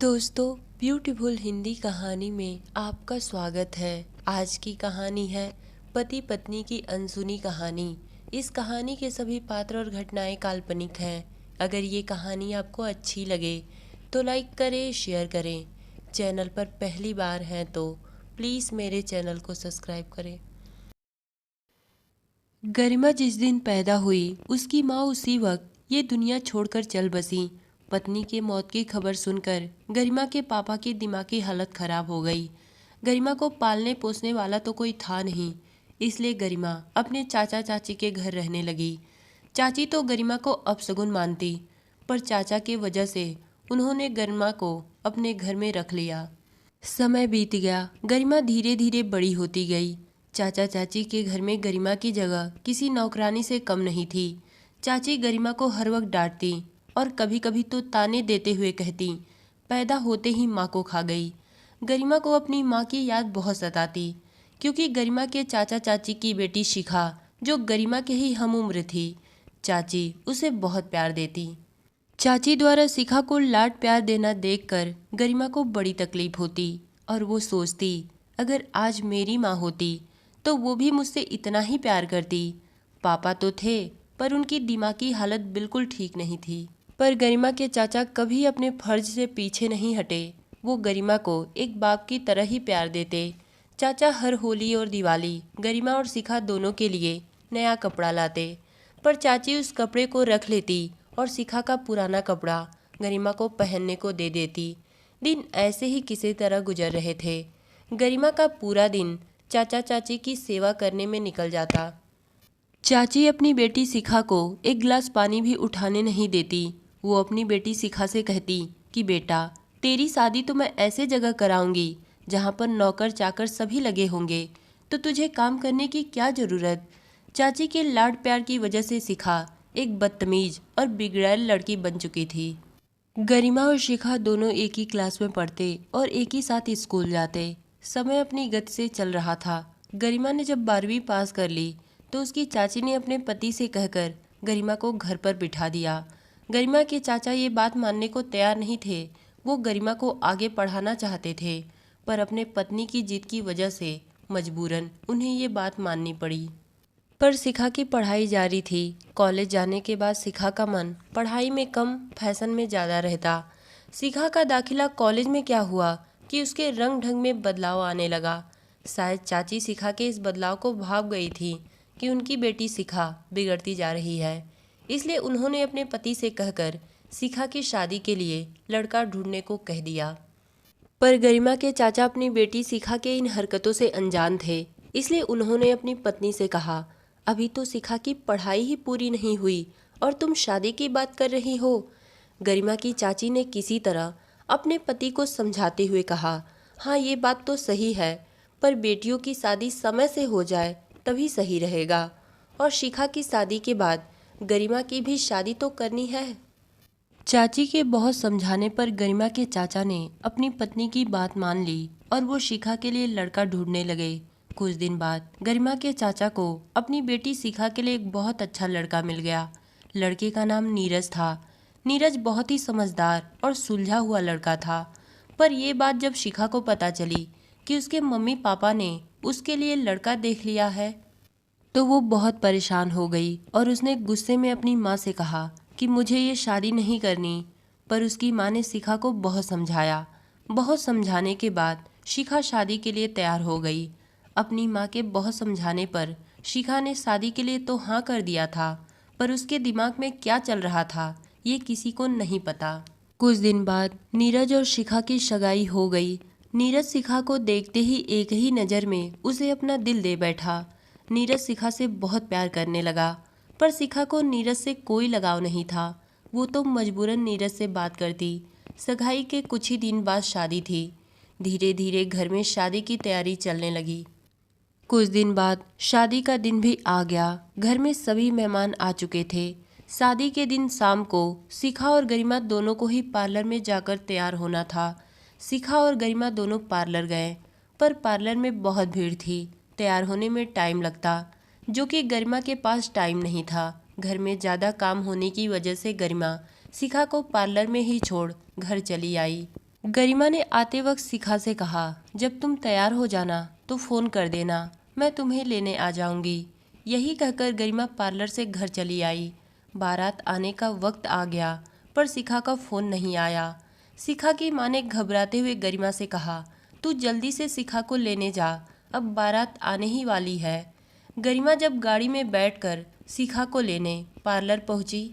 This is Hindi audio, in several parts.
दोस्तों, ब्यूटीफुल हिंदी कहानी में आपका स्वागत है। आज की कहानी है पति पत्नी की अनसुनी कहानी। इस कहानी के सभी पात्र और घटनाएं काल्पनिक हैं। अगर ये कहानी आपको अच्छी लगे तो लाइक करें, शेयर करें। चैनल पर पहली बार हैं तो प्लीज़ मेरे चैनल को सब्सक्राइब करें। गरिमा जिस दिन पैदा हुई उसकी माँ उसी वक्त ये दुनिया छोड़कर चल बसी। पत्नी के मौत की खबर सुनकर गरिमा के पापा की दिमागी हालत खराब हो गई। गरिमा को पालने पोसने वाला तो कोई था नहीं, इसलिए गरिमा अपने चाचा चाची के घर रहने लगी। चाची तो गरिमा को अपशगुन मानती, पर चाचा के वजह से उन्होंने गरिमा को अपने घर में रख लिया। समय बीत गया, गरिमा धीरे धीरे बड़ी होती गई। चाचा चाची के घर में गरिमा की जगह किसी नौकरानी से कम नहीं थी। चाची गरिमा को हर वक्त डांटती और कभी कभी तो ताने देते हुए कहती, पैदा होते ही माँ को खा गई। गरिमा को अपनी माँ की याद बहुत सताती, क्योंकि गरिमा के चाचा चाची की बेटी शिखा, जो गरिमा के ही हम उम्र थी, चाची उसे बहुत प्यार देती। चाची द्वारा शिखा को लाड प्यार देना देखकर गरिमा को बड़ी तकलीफ होती और वो सोचती, अगर आज मेरी माँ होती तो वो भी मुझसे इतना ही प्यार करती। पापा तो थे, पर उनकी दिमागी हालत बिल्कुल ठीक नहीं थी। पर गरिमा के चाचा कभी अपने फर्ज से पीछे नहीं हटे। वो गरिमा को एक बाप की तरह ही प्यार देते। चाचा हर होली और दिवाली गरिमा और शिखा दोनों के लिए नया कपड़ा लाते, पर चाची उस कपड़े को रख लेती और शिखा का पुराना कपड़ा गरिमा को पहनने को दे देती। दिन ऐसे ही किसी तरह गुजर रहे थे। गरिमा का पूरा दिन चाचा चाची की सेवा करने में निकल जाता। चाची अपनी बेटी शिखा को एक गिलास पानी भी उठाने नहीं देती। वो अपनी बेटी शिखा से कहती कि बेटा, तेरी शादी तो मैं ऐसे जगह कराऊंगी जहाँ पर नौकर चाकर सभी लगे होंगे, तो तुझे काम करने की क्या ज़रूरत। चाची के लाड प्यार की वजह से शिखा एक बदतमीज और बिगड़ैल लड़की बन चुकी थी। गरिमा और शिखा दोनों एक ही क्लास में पढ़ते और एक ही साथ स्कूल जाते। समय अपनी गति से चल रहा था। गरिमा ने जब 12वीं पास कर ली तो उसकी चाची ने अपने पति से कहकर गरिमा को घर पर बिठा दिया। गरिमा के चाचा ये बात मानने को तैयार नहीं थे। वो गरिमा को आगे पढ़ाना चाहते थे, पर अपने पत्नी की जिद की वजह से मजबूरन उन्हें ये बात माननी पड़ी। पर शिखा की पढ़ाई जारी थी। कॉलेज जाने के बाद शिखा का मन पढ़ाई में कम, फैशन में ज़्यादा रहता। शिखा का दाखिला कॉलेज में क्या हुआ कि उसके रंग ढंग में बदलाव आने लगा। शायद चाची शिखा के इस बदलाव को भाप गई थी कि उनकी बेटी शिखा बिगड़ती जा रही है, इसलिए उन्होंने अपने पति से कहकर शिखा की शादी के लिए लड़का ढूंढने को कह दिया। पर गरिमा के चाचा अपनी बेटी शिखा के इन हरकतों से अनजान थे, इसलिए उन्होंने अपनी पत्नी से कहा, अभी तो शिखा की पढ़ाई ही पूरी नहीं हुई और तुम शादी की बात कर रही हो। गरिमा की चाची ने किसी तरह अपने पति को समझाते हुए कहा, हाँ ये बात तो सही है, पर बेटियों की शादी समय से हो जाए तभी सही रहेगा, और शिखा की शादी के बाद गरिमा की भी शादी तो करनी है। चाची के बहुत समझाने पर गरिमा के चाचा ने अपनी पत्नी की बात मान ली और वो शिखा के लिए लड़का ढूंढने लगे। कुछ दिन बाद गरिमा के चाचा को अपनी बेटी शिखा के लिए एक बहुत अच्छा लड़का मिल गया। लड़के का नाम नीरज था। नीरज बहुत ही समझदार और सुलझा हुआ लड़का था। पर यह बात जब शिखा को पता चली कि उसके मम्मी पापा ने उसके लिए लड़का देख लिया है, तो वो बहुत परेशान हो गई और उसने गुस्से में अपनी माँ से कहा कि मुझे ये शादी नहीं करनी। पर उसकी माँ ने शिखा को बहुत समझाया। बहुत समझाने के बाद शिखा शादी के लिए तैयार हो गई। अपनी माँ के बहुत समझाने पर शिखा ने शादी के लिए तो हाँ कर दिया था, पर उसके दिमाग में क्या चल रहा था ये किसी को नहीं पता। कुछ दिन बाद नीरज और शिखा की सगाई हो गई। नीरज शिखा को देखते ही एक ही नज़र में उसे अपना दिल दे बैठा। नीरज शिखा से बहुत प्यार करने लगा, पर शिखा को नीरज से कोई लगाव नहीं था। वो तो मजबूरन नीरज से बात करती। सगाई के कुछ ही दिन बाद शादी थी। धीरे धीरे घर में शादी की तैयारी चलने लगी। कुछ दिन बाद शादी का दिन भी आ गया। घर में सभी मेहमान आ चुके थे। शादी के दिन शाम को शिखा और गरिमा दोनों को ही पार्लर में जाकर तैयार होना था। शिखा और गरिमा दोनों पार्लर गए, पर पार्लर में बहुत भीड़ थी। तैयार होने में टाइम लगता, जो कि गरिमा के पास टाइम नहीं था। घर में ज़्यादा काम होने की वजह से गरिमा शिखा को पार्लर में ही छोड़ घर चली आई। गरिमा ने आते वक्त शिखा से कहा, जब तुम तैयार हो जाना तो फ़ोन कर देना, मैं तुम्हें लेने आ जाऊंगी। यही कहकर गरिमा पार्लर से घर चली आई। बारात आने का वक्त आ गया पर शिखा का फ़ोन नहीं आया। शिखा की माँ ने घबराते हुए गरिमा से कहा, तू जल्दी से शिखा को लेने जा, अब बारात आने ही वाली है। गरिमा जब गाड़ी में बैठकर शिखा को लेने पार्लर पहुंची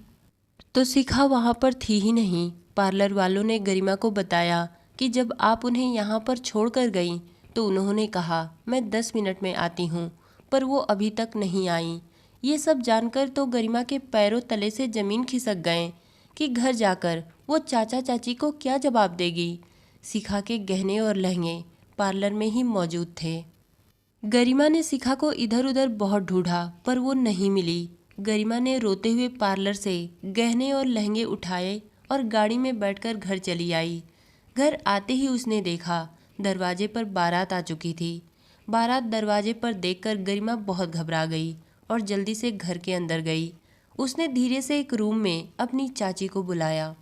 तो शिखा वहां पर थी ही नहीं। पार्लर वालों ने गरिमा को बताया कि जब आप उन्हें यहाँ पर छोड़कर गईं तो उन्होंने कहा, मैं 10 मिनट में आती हूँ, पर वो अभी तक नहीं आई। ये सब जानकर तो गरिमा के पैरों तले से ज़मीन खिसक गए कि घर जाकर वो चाचा चाची को क्या जवाब देगी। शिखा के गहने और लहंगे पार्लर में ही मौजूद थे। गरिमा ने शिखा को इधर उधर बहुत ढूंढा पर वो नहीं मिली। गरिमा ने रोते हुए पार्लर से गहने और लहंगे उठाए और गाड़ी में बैठकर घर चली आई। घर आते ही उसने देखा दरवाजे पर बारात आ चुकी थी। बारात दरवाजे पर देखकर गरिमा बहुत घबरा गई और जल्दी से घर के अंदर गई। उसने धीरे से एक रूम में अपनी चाची को बुलाया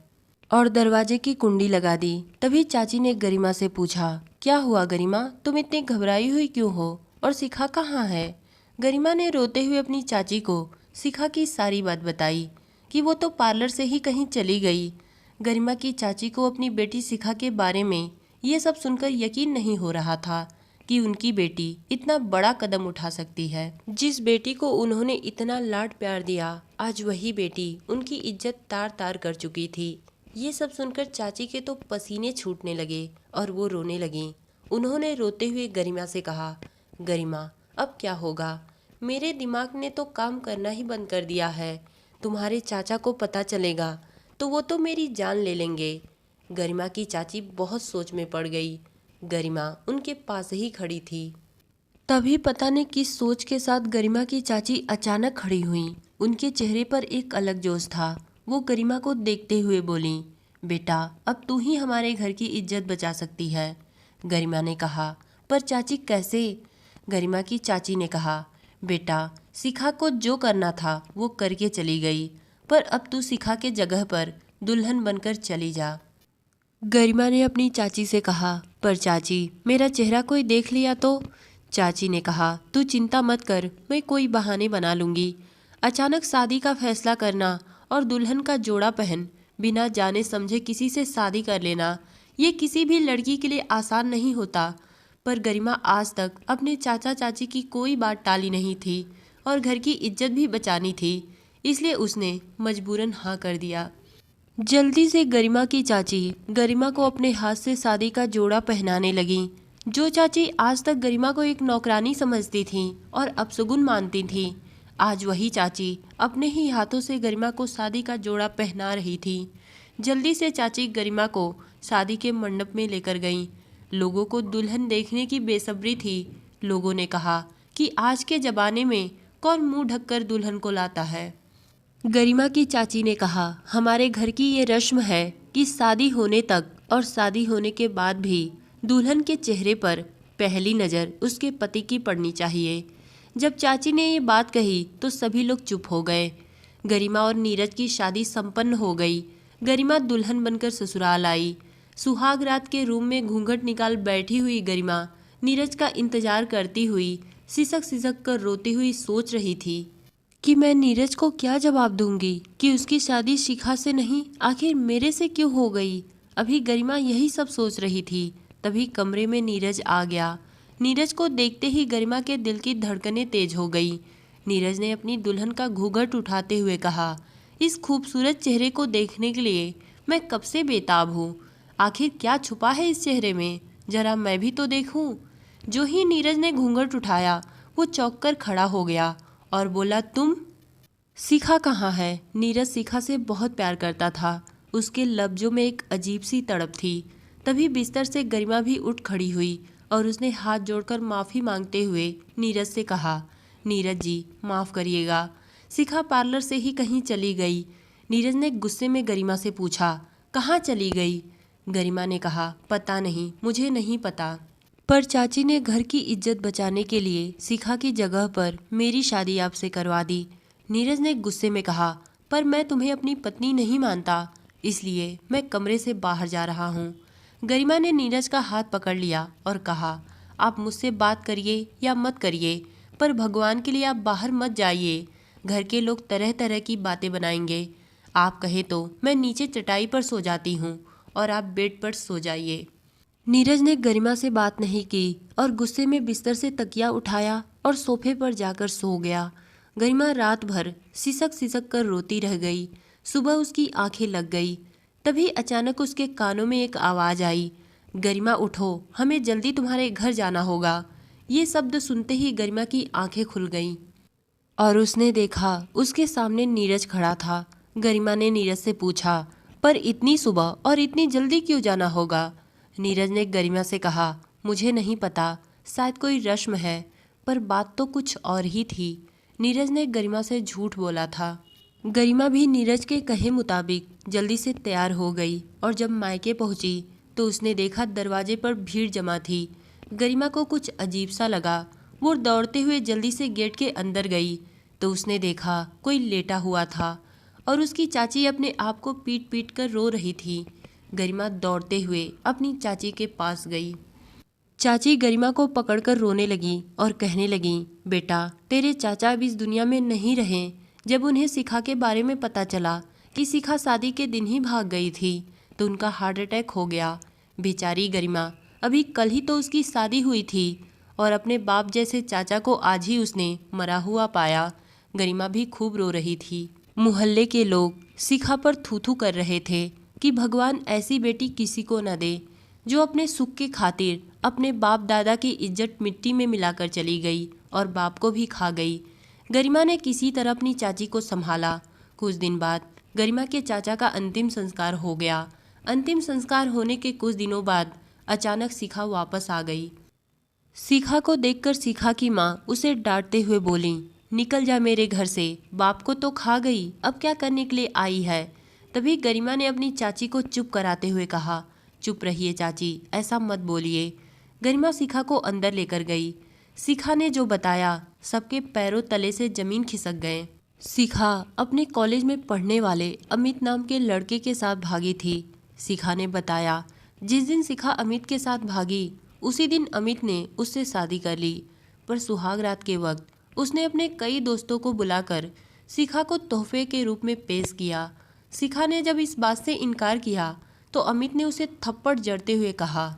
और दरवाजे की कुंडी लगा दी। तभी चाची ने गरिमा से पूछा, क्या हुआ गरिमा, तुम इतनी घबराई हुई क्यों हो और शिखा कहाँ है? गरिमा ने रोते हुए अपनी चाची को शिखा की सारी बात बताई कि वो तो पार्लर से ही कहीं चली गई। गरिमा की चाची को अपनी बेटी शिखा के बारे में ये सब सुनकर यकीन नहीं हो रहा था कि उनकी बेटी इतना बड़ा कदम उठा सकती है। जिस बेटी को उन्होंने इतना लाड प्यार दिया, आज वही बेटी उनकी इज्जत तार तार कर चुकी थी। ये सब सुनकर चाची के तो पसीने छूटने लगे और वो रोने लगीं। उन्होंने रोते हुए गरिमा से कहा, गरिमा अब क्या होगा? मेरे दिमाग ने तो काम करना ही बंद कर दिया है। तुम्हारे चाचा को पता चलेगा तो वो तो मेरी जान ले लेंगे। गरिमा की चाची बहुत सोच में पड़ गई। गरिमा उनके पास ही खड़ी थी। तभी पता नहीं किस सोच के साथ गरिमा की चाची अचानक खड़ी हुई। उनके चेहरे पर एक अलग जोश था। वो गरिमा को देखते हुए बोली, बेटा अब तू ही हमारे घर की इज्जत बचा सकती है। गरिमा ने कहा, पर चाची कैसे? गरिमा की चाची ने कहा, बेटा शिखा को जो करना था वो करके चली गई, पर अब तू शिखा के जगह पर दुल्हन बनकर चली जा। गरिमा ने अपनी चाची से कहा, पर चाची मेरा चेहरा कोई देख लिया तो? चाची ने कहा, तू चिंता मत कर, मैं कोई बहाने बना लूँगी। अचानक शादी का फैसला करना और दुल्हन का जोड़ा पहन बिना जाने समझे किसी से शादी कर लेना, ये किसी भी लड़की के लिए आसान नहीं होता। पर गरिमा आज तक अपने चाचा चाची की कोई बात टाली नहीं थी और घर की इज्जत भी बचानी थी, इसलिए उसने मजबूरन हाँ कर दिया। जल्दी से गरिमा की चाची गरिमा को अपने हाथ से शादी का जोड़ा पहनाने लगी। जो चाची आज तक गरिमा को एक नौकरानी समझती थी और अपशगुन मानती थी, आज वही चाची अपने ही हाथों से गरिमा को शादी का जोड़ा पहना रही थी। जल्दी से चाची गरिमा को शादी के मंडप में लेकर गईं। लोगों को दुल्हन देखने की बेसब्री थी। लोगों ने कहा कि आज के ज़माने में कौन मुंह ढककर दुल्हन को लाता है। गरिमा की चाची ने कहा, हमारे घर की ये रस्म है कि शादी होने तक और शादी होने के बाद भी दुल्हन के चेहरे पर पहली नज़र उसके पति की पड़नी चाहिए। जब चाची ने ये बात कही तो सभी लोग चुप हो गए। गरिमा और नीरज की शादी संपन्न हो गई। गरिमा दुल्हन बनकर ससुराल आई। सुहाग रात के रूम में घूंघट निकाल बैठी हुई गरिमा नीरज का इंतजार करती हुई सिसक सिसक कर रोती हुई सोच रही थी कि मैं नीरज को क्या जवाब दूंगी कि उसकी शादी शिखा से नहीं, आखिर मेरे से क्यों हो गई। अभी गरिमा यही सब सोच रही थी, तभी कमरे में नीरज आ गया। नीरज को देखते ही गरिमा के दिल की धड़कनें तेज हो गई। नीरज ने अपनी दुल्हन का घूंघट उठाते हुए कहा, इस खूबसूरत चेहरे को देखने के लिए मैं कब से बेताब हूँ। आखिर क्या छुपा है इस चेहरे में, जरा मैं भी तो देखूं। जो ही नीरज ने घूंघट उठाया वो चौंक कर खड़ा हो गया और बोला, तुम? शिखा कहाँ है? नीरज शिखा से बहुत प्यार करता था। उसके लफ्जों में एक अजीब सी तड़प थी। तभी बिस्तर से गरिमा भी उठ खड़ी हुई और उसने हाथ जोड़कर माफ़ी मांगते हुए नीरज से कहा, नीरज जी माफ़ करिएगा, शिखा पार्लर से ही कहीं चली गई। नीरज ने गुस्से में गरिमा से पूछा, कहाँ चली गई? गरिमा ने कहा, पता नहीं, मुझे नहीं पता, पर चाची ने घर की इज्जत बचाने के लिए शिखा की जगह पर मेरी शादी आपसे करवा दी। नीरज ने गुस्से में कहा, पर मैं तुम्हें अपनी पत्नी नहीं मानता, इसलिए मैं कमरे से बाहर जा रहा हूँ। गरिमा ने नीरज का हाथ पकड़ लिया और कहा, आप मुझसे बात करिए या मत करिए, पर भगवान के लिए आप बाहर मत जाइए। घर के लोग तरह तरह की बातें बनाएंगे। आप कहे तो मैं नीचे चटाई पर सो जाती हूँ और आप बेड पर सो जाइए। नीरज ने गरिमा से बात नहीं की और गुस्से में बिस्तर से तकिया उठाया और सोफे पर जाकर सो गया। गरिमा रात भर सिसक सिसक कर रोती रह गई। सुबह उसकी आंखें लग गई। तभी अचानक उसके कानों में एक आवाज़ आई, गरिमा उठो, हमें जल्दी तुम्हारे घर जाना होगा। ये शब्द सुनते ही गरिमा की आंखें खुल गईं और उसने देखा उसके सामने नीरज खड़ा था। गरिमा ने नीरज से पूछा, पर इतनी सुबह और इतनी जल्दी क्यों जाना होगा? नीरज ने गरिमा से कहा, मुझे नहीं पता, शायद कोई रस्म है, पर बात तो कुछ और ही थी। नीरज ने गरिमा से झूठ बोला था। गरिमा भी नीरज के कहे मुताबिक जल्दी से तैयार हो गई और जब मायके पहुंची तो उसने देखा दरवाजे पर भीड़ जमा थी। गरिमा को कुछ अजीब सा लगा। वो दौड़ते हुए जल्दी से गेट के अंदर गई तो उसने देखा कोई लेटा हुआ था और उसकी चाची अपने आप को पीट पीट कर रो रही थी। गरिमा दौड़ते हुए अपनी चाची के पास गई। चाची गरिमा को पकड़कर रोने लगी और कहने लगी, बेटा तेरे चाचा अब इस दुनिया में नहीं रहे। जब उन्हें शिखा के बारे में पता चला कि शिखा शादी के दिन ही भाग गई थी तो उनका हार्ट अटैक हो गया। बेचारी गरिमा, अभी कल ही तो उसकी शादी हुई थी और अपने बाप जैसे चाचा को आज ही उसने मरा हुआ पाया। गरिमा भी खूब रो रही थी। मोहल्ले के लोग शिखा पर थू थू कर रहे थे कि भगवान ऐसी बेटी किसी को न दे जो अपने सुख के खातिर अपने बाप दादा की इज्जत मिट्टी में मिलाकर चली गई और बाप को भी खा गई। गरिमा ने किसी तरह अपनी चाची को संभाला। कुछ दिन बाद गरिमा के चाचा का अंतिम संस्कार हो गया। अंतिम संस्कार होने के कुछ दिनों बाद अचानक शिखा वापस आ गई। शिखा को देखकर शिखा की माँ उसे डांटते हुए बोली, निकल जा मेरे घर से, बाप को तो खा गई, अब क्या करने के लिए आई है? तभी गरिमा ने अपनी चाची को चुप कराते हुए कहा, चुप रहिए चाची, ऐसा मत बोलिए। गरिमा शिखा को अंदर लेकर गई। शिखा ने जो बताया सबके पैरों तले से जमीन खिसक गए। शिखा अपने कॉलेज में पढ़ने वाले अमित नाम के लड़के के साथ भागी थी। शिखा ने बताया, जिस दिन शिखा अमित के साथ भागी उसी दिन अमित ने उससे शादी कर ली, पर सुहाग रात के वक्त उसने अपने कई दोस्तों को बुलाकर शिखा को तोहफे के रूप में पेश किया। शिखा ने जब इस बात से इनकार किया तो अमित ने उसे थप्पड़ जड़ते हुए कहा,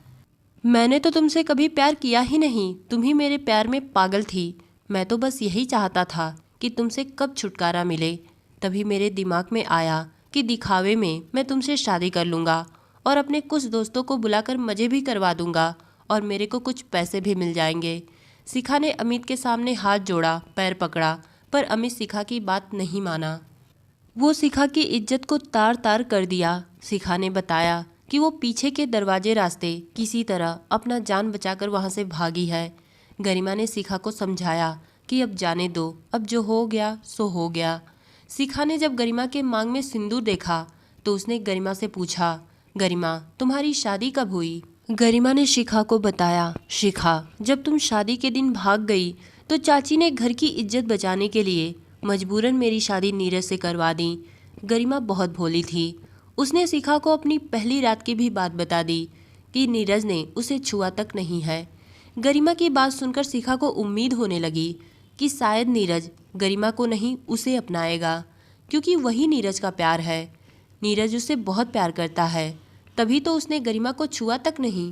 मैंने तो तुमसे कभी प्यार किया ही नहीं, तुम ही मेरे प्यार में पागल थी। मैं तो बस यही चाहता था कि तुमसे कब छुटकारा मिले। तभी मेरे दिमाग में आया कि दिखावे में मैं तुमसे शादी कर लूँगा और अपने कुछ दोस्तों को बुलाकर मज़े भी करवा दूँगा और मेरे को कुछ पैसे भी मिल जाएंगे। शिखा ने अमित के सामने हाथ जोड़ा, पैर पकड़ा, पर अमित शिखा की बात नहीं माना। वो शिखा की इज्जत को तार तार कर दिया। शिखा ने बताया कि वो पीछे के दरवाजे रास्ते किसी तरह अपना जान बचाकर वहाँ से भागी है। गरिमा ने शिखा को समझाया कि अब जाने दो, अब जो हो गया सो हो गया। शिखा ने जब गरिमा के मांग में सिंदूर देखा तो उसने गरिमा से पूछा, गरिमा तुम्हारी शादी कब हुई? गरिमा ने शिखा को बताया, शिखा जब तुम शादी के दिन भाग गई तो चाची ने घर की इज्जत बचाने के लिए मजबूरन मेरी शादी नीरज से करवा दी। गरिमा बहुत भोली थी। उसने शिखा को अपनी पहली रात की भी बात बता दी कि नीरज ने उसे छुआ तक नहीं है। गरिमा की बात सुनकर शिखा को उम्मीद होने लगी कि शायद नीरज गरिमा को नहीं उसे अपनाएगा, क्योंकि वही नीरज का प्यार है। नीरज उसे बहुत प्यार करता है, तभी तो उसने गरिमा को छुआ तक नहीं।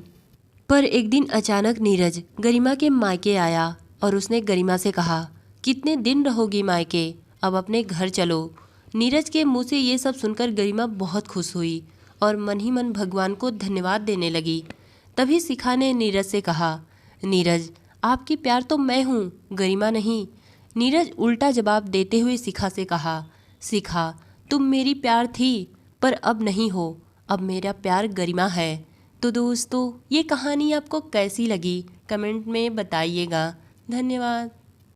पर एक दिन अचानक नीरज गरिमा के मायके आया और उसने गरिमा से कहा, कितने दिन रहोगी मायके, अब अपने घर चलो। नीरज के मुंह से ये सब सुनकर गरिमा बहुत खुश हुई और मन ही मन भगवान को धन्यवाद देने लगी। तभी शिखा ने नीरज से कहा, नीरज आपकी प्यार तो मैं हूँ, गरिमा नहीं। नीरज उल्टा जवाब देते हुए शिखा से कहा, शिखा तुम मेरी प्यार थी पर अब नहीं हो, अब मेरा प्यार गरिमा है। तो दोस्तों ये कहानी आपको कैसी लगी कमेंट में बताइएगा। धन्यवाद।